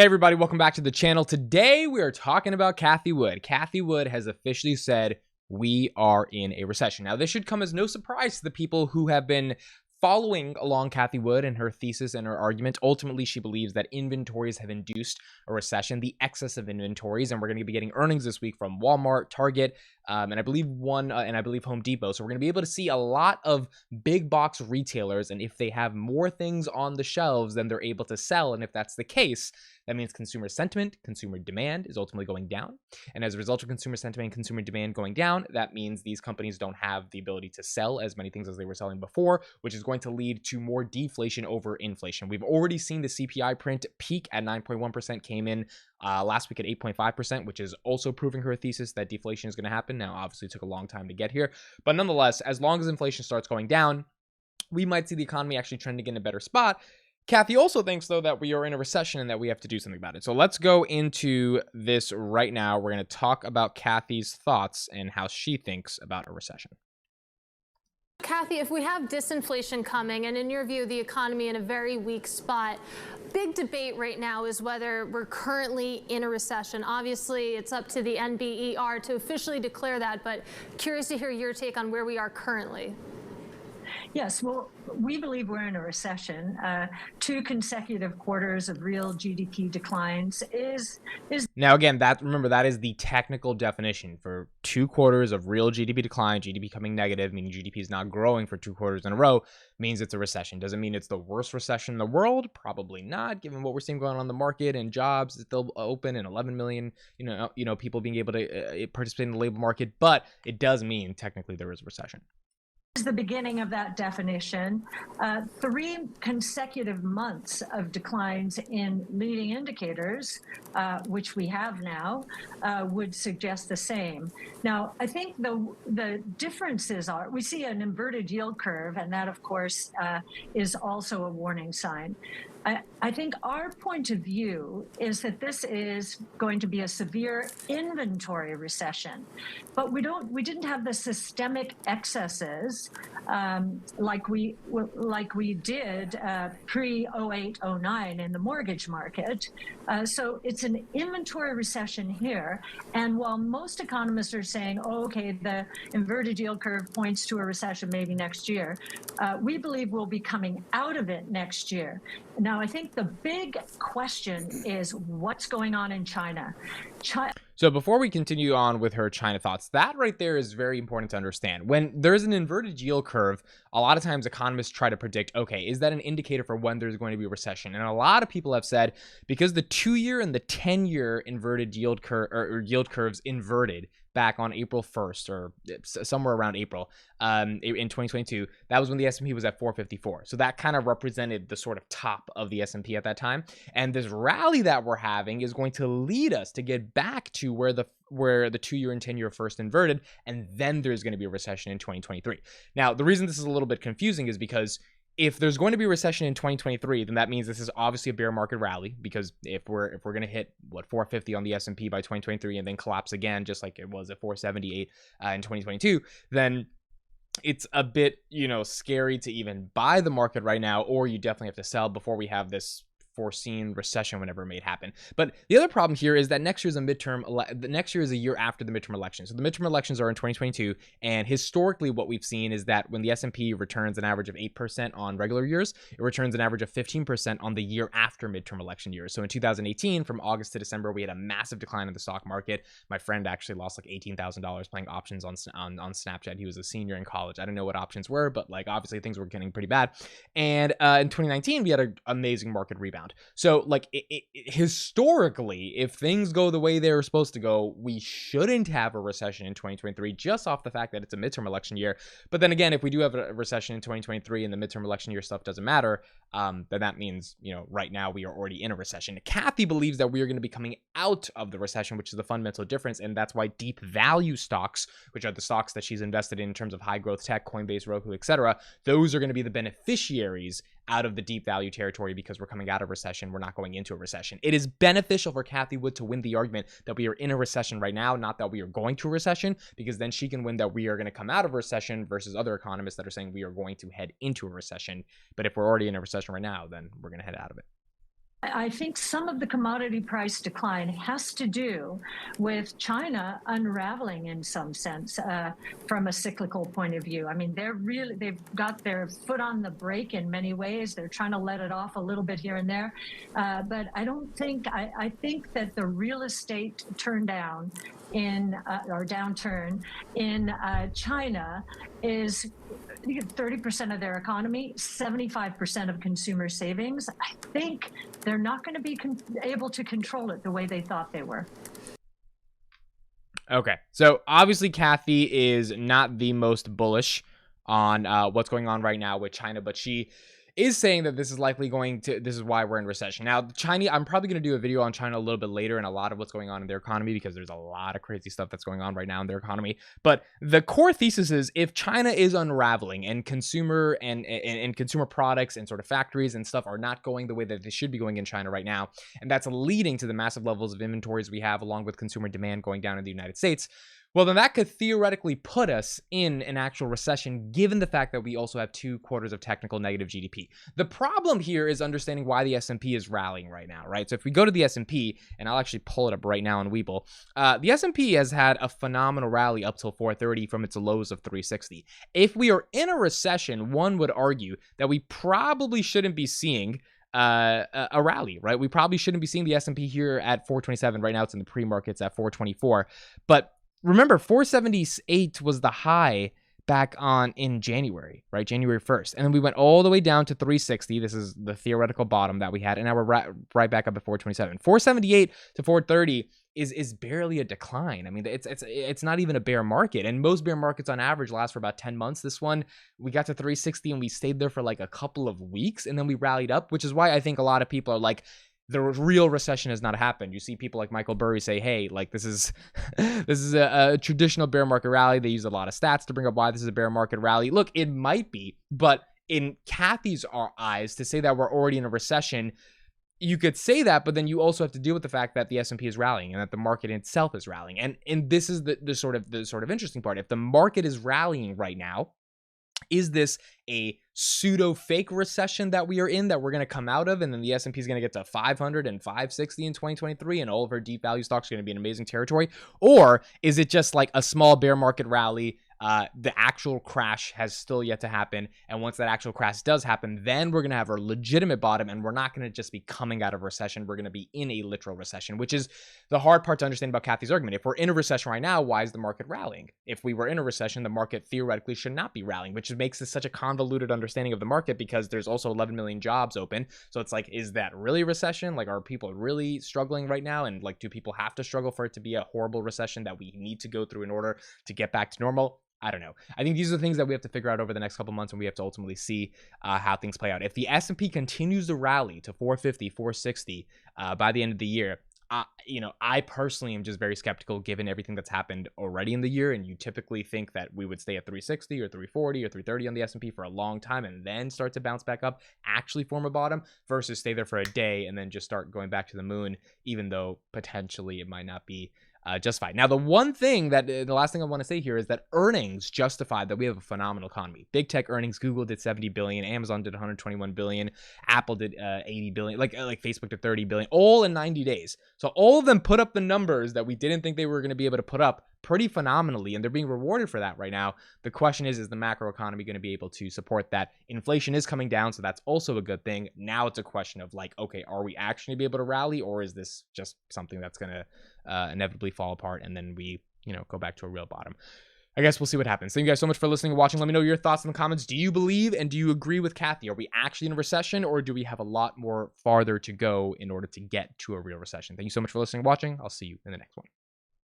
Hey everybody, welcome back to the channel. Today we are talking about Cathie Wood. Cathie Wood has officially said we are in a recession. Now, this should come as no surprise to the people who have been following along Cathie Wood and her thesis and her argument. Ultimately, she believes that inventories have induced a recession, the excess of inventories, and we're going to be getting earnings this week from Walmart, Target, and I believe Home Depot. So we're going to be able to see a lot of big box retailers, and if they have more things on the shelves than they're able to sell, and if that's the case, that means consumer sentiment, consumer demand is ultimately going down. And as a result of consumer sentiment and consumer demand going down, that means these companies don't have the ability to sell as many things as they were selling before, which is going to lead to more deflation over inflation. We've already seen the CPI print peak at 9.1%, came in last week at 8.5%, which is also proving her thesis that deflation is going to happen. Now, obviously, it took a long time to get here, but nonetheless, as long as inflation starts going down, we might see the economy actually trending in a better spot. Cathie also thinks, though, that we are in a recession and that we have to do something about it. So let's go into this right now. We're going to talk about Cathie's thoughts and how she thinks about a recession. Cathie, if we have disinflation coming, and in your view, the economy in a very weak spot, big debate right now is whether we're currently in a recession. Obviously, it's up to the NBER to officially declare that, but curious to hear your take on where we are currently. Yes, well, we believe we're in a recession. 2 consecutive quarters of real GDP declines is now again, remember that is the technical definition for 2 quarters of real GDP decline. GDP becoming negative, meaning GDP is not growing for 2 quarters in a row, means it's a recession. Doesn't mean it's the worst recession in the world. Probably not, given what we're seeing going on in the market and jobs still open and 11 million, people being able to participate in the labor market. But it does mean technically there is a recession. Is the beginning of that definition. 3 consecutive months of declines in leading indicators, which we have now, would suggest the same. Now, I think the differences are, we see an inverted yield curve, and that, of course, is also a warning sign. I think our point of view is that this is going to be a severe inventory recession, but we didn't have the systemic excesses like we did pre-08-09 in the mortgage market. So it's an inventory recession here, and while most economists are saying, oh, okay, the inverted yield curve points to a recession maybe next year, we believe we'll be coming out of it next year. Now, I think the big question is what's going on in China. So before we continue on with her China thoughts, that right there is very important to understand. When there's an inverted yield curve, a lot of times economists try to predict, okay, is that an indicator for when there's going to be a recession? And a lot of people have said, because the 2-year and the 10-year inverted yield curve or yield curves inverted back on April 1st or somewhere around April in 2022, that was when the S&P was at 454. So that kind of represented the sort of top of the S&P at that time. And this rally that we're having is going to lead us to get back to where the 2-year and 10-year first inverted, and then there's going to be a recession in 2023. Now, the reason this is a little bit confusing is because if there's going to be a recession in 2023, then that means this is obviously a bear market rally, because if we're going to hit 450 on the S&P by 2023 and then collapse again, just like it was at 478 in 2022, then it's a bit, scary to even buy the market right now, or you definitely have to sell before we have this foreseen recession whenever it may happen. But the other problem here is that next year is a year after the midterm elections. So the midterm elections are in 2022, and historically what we've seen is that when the S&P returns an average of 8% on regular years, it returns an average of 15% on the year after midterm election years. So in 2018, from August to December, we had a massive decline in the stock market. My friend actually lost like $18,000 playing options on Snapchat. He was a senior in college. I don't know what options were, but obviously things were getting pretty bad. And in 2019, we had an amazing market rebound. So historically, if things go the way they're supposed to go, we shouldn't have a recession in 2023 just off the fact that it's a midterm election year. But then again, if we do have a recession in 2023 and the midterm election year stuff doesn't matter, then that means, right now we are already in a recession. Cathie believes that we are going to be coming out of the recession, which is the fundamental difference. And that's why deep value stocks, which are the stocks that she's invested in terms of high growth tech, Coinbase, Roku, etc., those are going to be the beneficiaries out of the deep value territory, because we're coming out of recession. We're not going into a recession. It is beneficial for Cathie Wood to win the argument that we are in a recession right now, not that we are going to a recession, because then she can win that we are going to come out of a recession versus other economists that are saying we are going to head into a recession. But if we're already in a recession right now, then we're going to head out of it. I think some of the commodity price decline has to do with China unraveling in some sense from a cyclical point of view. I mean, they've got their foot on the brake in many ways. They're trying to let it off a little bit here and there. But I think that the real estate downturn in China is 30% of their economy, 75% of consumer savings. I think they're not going to be able to control it the way they thought they were. Okay, so obviously Cathie is not the most bullish on what's going on right now with China, but she is saying that this is why we're in recession. Now, China, I'm probably going to do a video on China a little bit later and a lot of what's going on in their economy, because there's a lot of crazy stuff that's going on right now in their economy. But the core thesis is, if China is unraveling and consumer and consumer products and sort of factories and stuff are not going the way that they should be going in China right now, and that's leading to the massive levels of inventories we have, along with consumer demand going down in the United States, well, then that could theoretically put us in an actual recession, given the fact that we also have 2 quarters of technical negative GDP. The problem here is understanding why the S&P is rallying right now, right? So if we go to the S&P, and I'll actually pull it up right now on Webull, the S&P has had a phenomenal rally up till 430 from its lows of 360. If we are in a recession, one would argue that we probably shouldn't be seeing a rally, right? We probably shouldn't be seeing the S&P here at 427. Right now it's in the pre-markets at 424. But remember, 478 was the high back in January, right? January 1st. And then we went all the way down to 360. This is the theoretical bottom that we had. And now we're right back up at 427. 478 to 430 is barely a decline. I mean, it's not even a bear market. And most bear markets on average last for about 10 months. This one, we got to 360 and we stayed there for like a couple of weeks. And then we rallied up, which is why I think a lot of people are like, the real recession has not happened. You see people like Michael Burry say, hey, like this is a traditional bear market rally. They use a lot of stats to bring up why this is a bear market rally. Look, it might be, but in Cathie's eyes, to say that we're already in a recession, you could say that, but then you also have to deal with the fact that the S&P is rallying and that the market itself is rallying. And this is the sort of interesting part. If the market is rallying right now, is this a pseudo fake recession that we are in, that we're going to come out of, and then the S&P is going to get to 500 and 560 in 2023 and all of our deep value stocks are going to be in amazing territory? Or is it just like a small bear market rally? The actual crash has still yet to happen. And once that actual crash does happen, then we're going to have a legitimate bottom, and we're not going to just be coming out of recession. We're going to be in a literal recession, which is the hard part to understand about Cathie's argument. If we're in a recession right now, why is the market rallying? If we were in a recession, the market theoretically should not be rallying, which makes this such a convoluted understanding of the market, because there's also 11 million jobs open. So it's like, is that really a recession? Like, are people really struggling right now? And like, do people have to struggle for it to be a horrible recession that we need to go through in order to get back to normal? I don't know. I think these are the things that we have to figure out over the next couple months, and we have to ultimately see how things play out. If the S&P continues to rally to 450, 460 by the end of the year, I personally am just very skeptical given everything that's happened already in the year. And you typically think that we would stay at 360 or 340 or 330 on the S&P for a long time and then start to bounce back up, actually form a bottom, versus stay there for a day and then just start going back to the moon, even though potentially it might not be just fine. Now, the last thing I want to say here is that earnings justified that we have a phenomenal economy. Big tech earnings, Google did 70 billion, Amazon did 121 billion, Apple did 80 billion, like Facebook did 30 billion, all in 90 days. So all of them put up the numbers that we didn't think they were going to be able to put up pretty phenomenally, and they're being rewarded for that right now. The question is the macro economy going to be able to support that? Inflation is coming down, so that's also a good thing. Now it's a question of like, okay, are we actually be able to rally, or is this just something that's going to inevitably fall apart and then we, go back to a real bottom? I guess we'll see what happens. Thank you guys so much for listening and watching. Let me know your thoughts in the comments. Do you believe and do you agree with Cathie? Are we actually in a recession, or do we have a lot more farther to go in order to get to a real recession? Thank you so much for listening and watching. I'll see you in the next one.